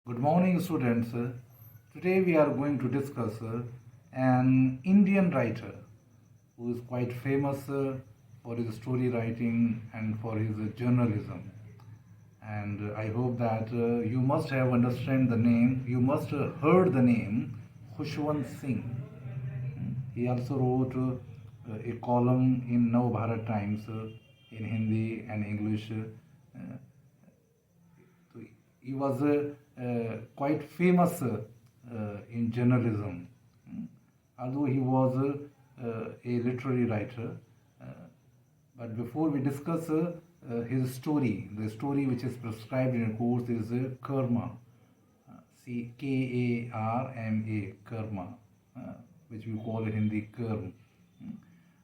Good morning, students. Today we are going to discuss an Indian writer who is quite famous for his story writing and for his journalism. And I hope that you must have understand the name. You must have heard the name Khushwant Singh. He also wrote a column in Bharat Times in Hindi and English. He was quite famous in journalism, although he was a literary writer. Uh, but before we discuss his story, the story which is prescribed in a course is karma, Karma, karma, which we call in Hindi karm.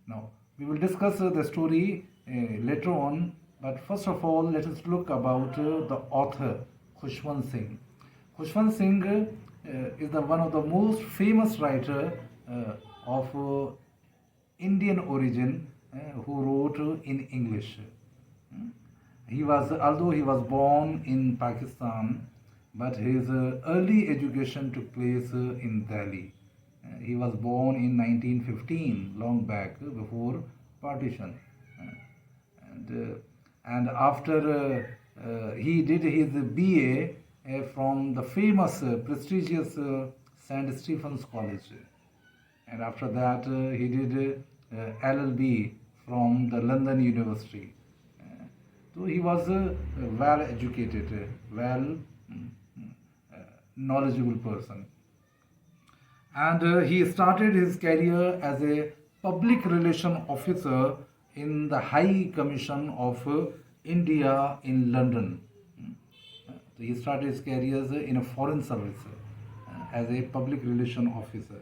Now, we will discuss the story later on, but first of all, let us look about the author, Khushwant Singh. Khushwant Singh is one of the most famous writer of Indian origin who wrote in English. Although he was born in Pakistan, but his early education took place in Delhi. He was born in 1915, long back before partition, and after he did his B.A. From the famous, prestigious St. Stephen's College, and after that he did LLB from the London University. So he was a well educated, well knowledgeable person. And he started his career as a public relation officer in the High Commission of India in London. So he started his career in a foreign service as a public relation officer.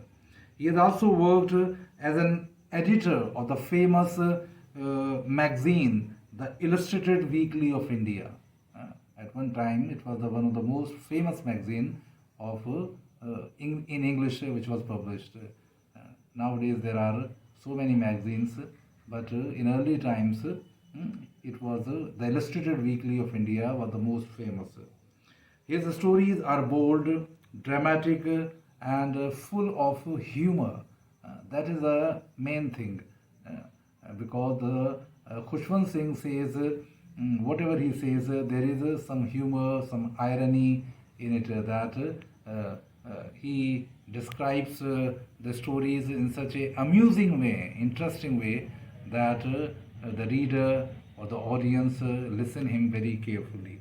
He has also worked as an editor of the famous magazine, the Illustrated Weekly of India. At one time, it was one of the most famous magazine of in English which was published. Nowadays there are so many magazines, but in early times it was the Illustrated Weekly of India was the most famous. His stories are bold, dramatic, and full of humor. That is the main thing, because Khushwant Singh says whatever he says, there is some humor, some irony in it, that he describes the stories in such a amusing way, interesting way, that the reader or the audience listen him very carefully.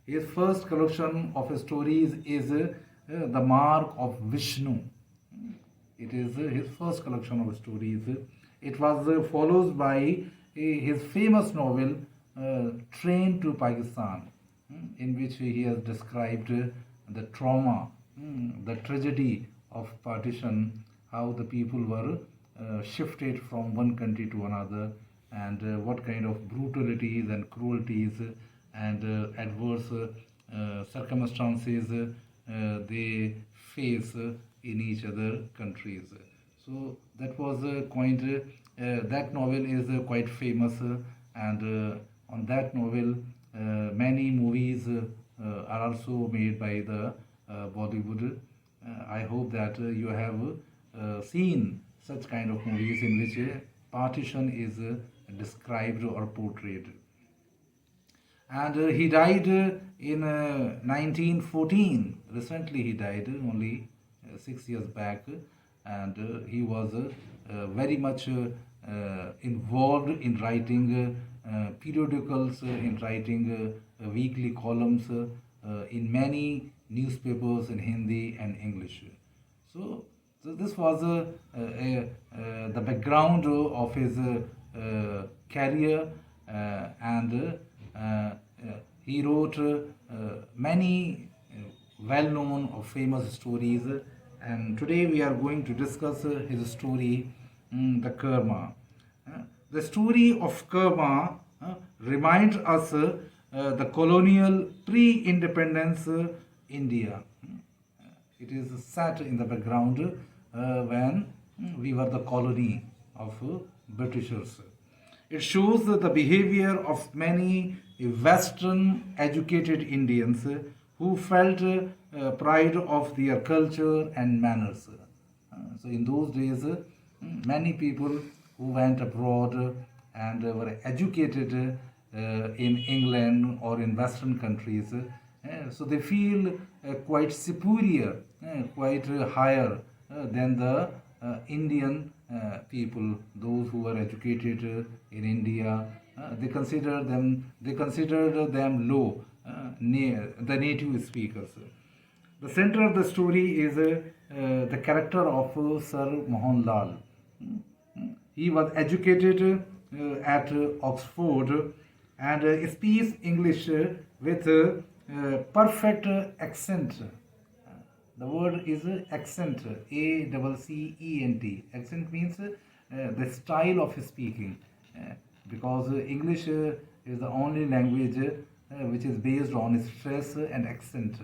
His first collection of stories is The Mark of Vishnu. It is his first collection of stories. It was followed by his famous novel Train to Pakistan, in which he has described the trauma, the tragedy of partition, how the people were shifted from one country to another, and what kind of brutalities and cruelties and adverse circumstances they face in each other countries. So that was quite, that novel is quite famous, and on that novel many movies are also made by the Bollywood. I hope that you have seen such kind of movies in which partition is described or portrayed. And he died in 1914. Recently he died, only 6 years back, and he was very much involved in writing periodicals, in writing weekly columns in many newspapers in Hindi and English. So this was the background of his career, and he wrote many well-known or famous stories, and today we are going to discuss his story, the Karma. The story of Karma reminds us the colonial pre-independence India. It is set in the background when we were the colony of Britishers. It shows the behavior of many Western educated Indians who felt pride of their culture and manners. So in those days, many people who went abroad and were educated in England or in Western countries, so they feel quite superior, quite higher than the Indian people, those who were educated in India. They considered them low, the native speakers. The center of the story is the character of Sir Mohanlal. He was educated at Oxford and speaks English with perfect accent. The word is accent, ACCENT. Accent means the style of speaking, because English is the only language which is based on stress and accent.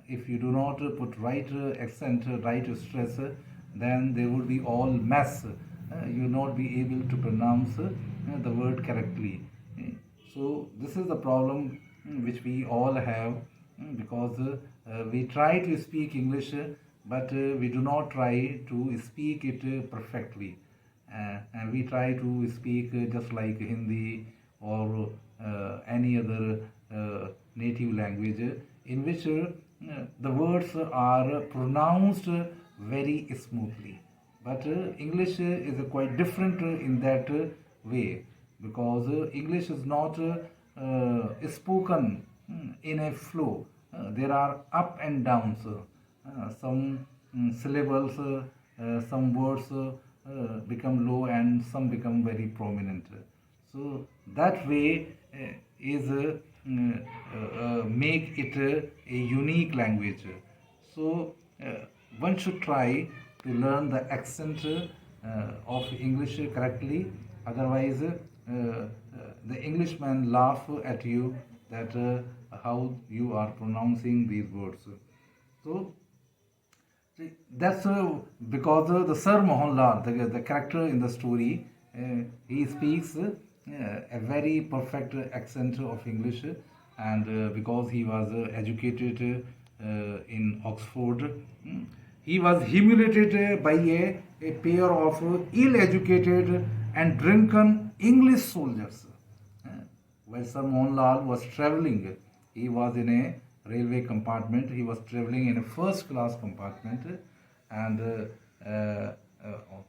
If you do not put right accent, right stress, then there would be all mess. You will not be able to pronounce the word correctly. So this is the problem which we all have, because we try to speak English, but we do not try to speak it perfectly. And we try to speak just like Hindi or any other native language, in which the words are pronounced very smoothly. But English is quite different in that way, because English is not spoken in a flow. There are up and downs. Some syllables, some words become low and some become very prominent. So that way is make it a unique language. So one should try to learn the accent of English correctly. Otherwise, the Englishman laugh at you that how you are pronouncing these words. So that's because the Sir Mohanlal, the character in the story, he speaks a very perfect accent of English, and because he was educated in Oxford, he was humiliated by a pair of ill-educated and drunken English soldiers. Uh, While Sir Mohanlal was traveling, he was in a railway compartment. He was traveling in a first class compartment, and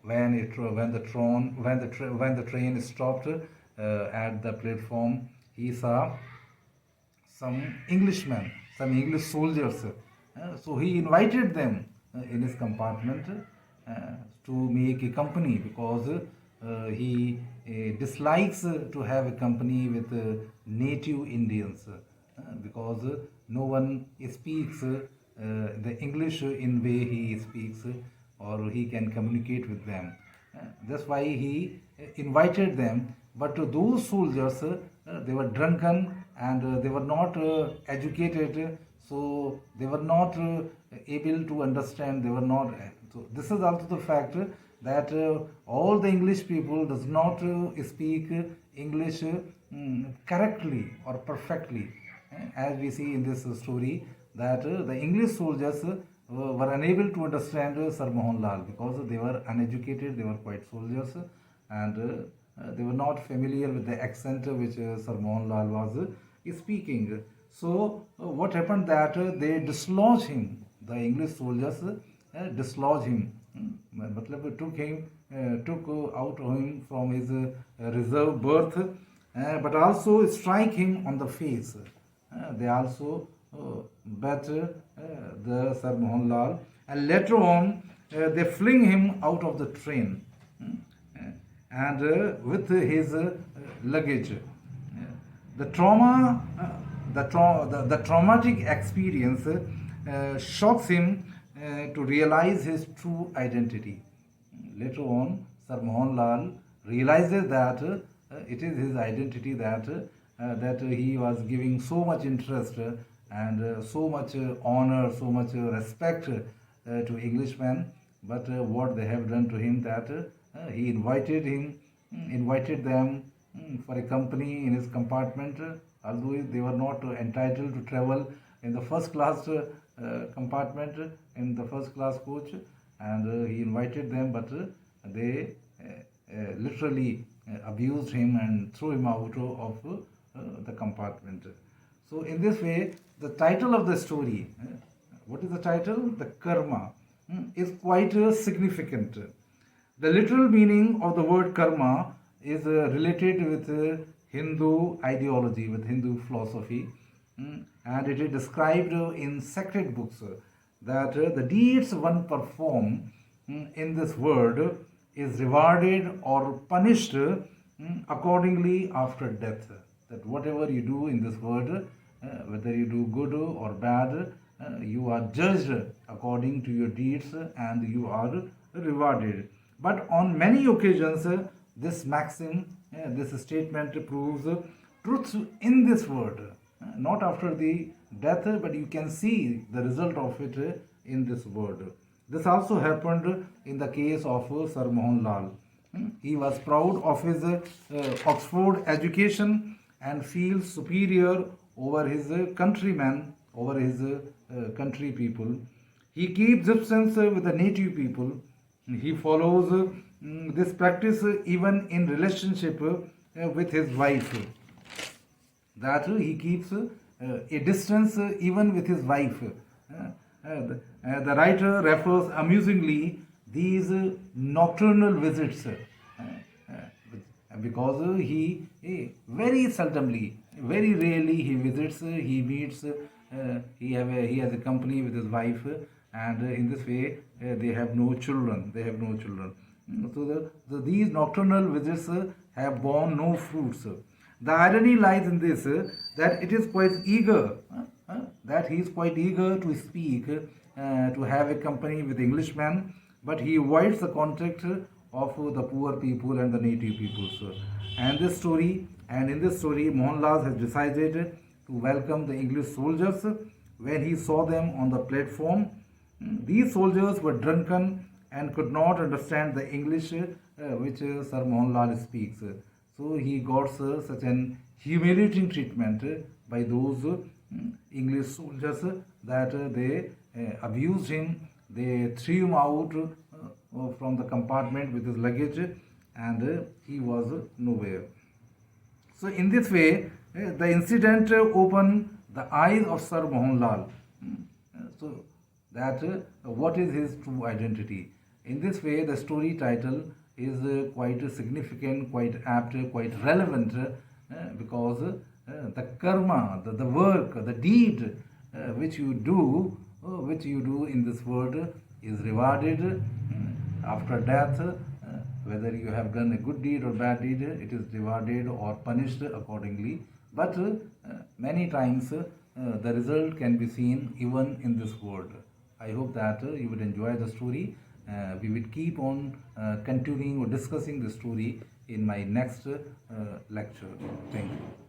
when the train stopped at the platform, he saw some Englishmen, some English soldiers. So he invited them in his compartment to make a company, because he dislikes to have a company with native Indians, because no one speaks the English in way he speaks, or he can communicate with them. That's why he invited them. But those soldiers, they were drunken and they were not educated, so they were not able to understand. They were not. So this is also the fact that all the English people does not speak English correctly or perfectly, as we see in this story, that the English soldiers were unable to understand Sir Mohanlal, because they were uneducated, they were quite soldiers, and they were not familiar with the accent which Sir Mohanlal was speaking. So what happened that they dislodged him, the English soldiers dislodged him, matlab took out him from his reserve berth, but also strike him on the face. They also bet the Sir Mohanlal, and later on they fling him out of the train, and with his luggage. The trauma, the traumatic experience shocks him to realize his true identity. Later on, Sir Mohanlal realizes that it is his identity, that he was giving so much interest and so much honor, so much respect to Englishmen, but what they have done to him, that he invited them for a company in his compartment, although they were not entitled to travel in the first class compartment, in the first class coach, and he invited them, but they literally abused him and threw him out of the compartment. So, in this way, the title of the story, what is the title? The Karma, is quite significant. The literal meaning of the word karma is related with Hindu ideology, with Hindu philosophy, and it is described in sacred books that the deeds one perform in this world is rewarded or punished accordingly after death. That whatever you do in this world, whether you do good or bad, you are judged according to your deeds and you are rewarded. But on many occasions, this maxim, this statement proves truth in this world, not after the death, but you can see the result of it in this world. This also happened in the case of Sir Mohan Lal. He was proud of his Oxford education and feels superior over his countrymen, over his country people. He keeps distance with the native people. He follows this practice even in relationship with his wife, that he keeps a distance even with his wife. The writer refers amusingly these nocturnal visits because he very seldomly, very rarely he visits, he meets, he has a company with his wife, and in this way they have no children. They have no children. So these nocturnal visits have borne no fruits. The irony lies in this that it is quite eager, that he is quite eager to speak, to have a company with Englishmen, but he avoids the contact of the poor people and the native peoples. And in this story, Mohanlal has decided to welcome the English soldiers when he saw them on the platform. These soldiers were drunken and could not understand the English which Sir Mohanlal speaks. So he got such an humiliating treatment by those English soldiers that they abused him, they threw him out from the compartment with his luggage, and he was nowhere. So in this way, the incident opened the eyes of Sir Mohanlal. So that what is his true identity. In this way, the story title is quite significant, quite apt, quite relevant, because the karma, the work, the deed which you do in this world is rewarded after death. Whether you have done a good deed or bad deed, it is rewarded or punished accordingly. But many times the result can be seen even in this world. I hope that you would enjoy the story. We will keep on continuing or discussing the story in my next lecture. Thank you.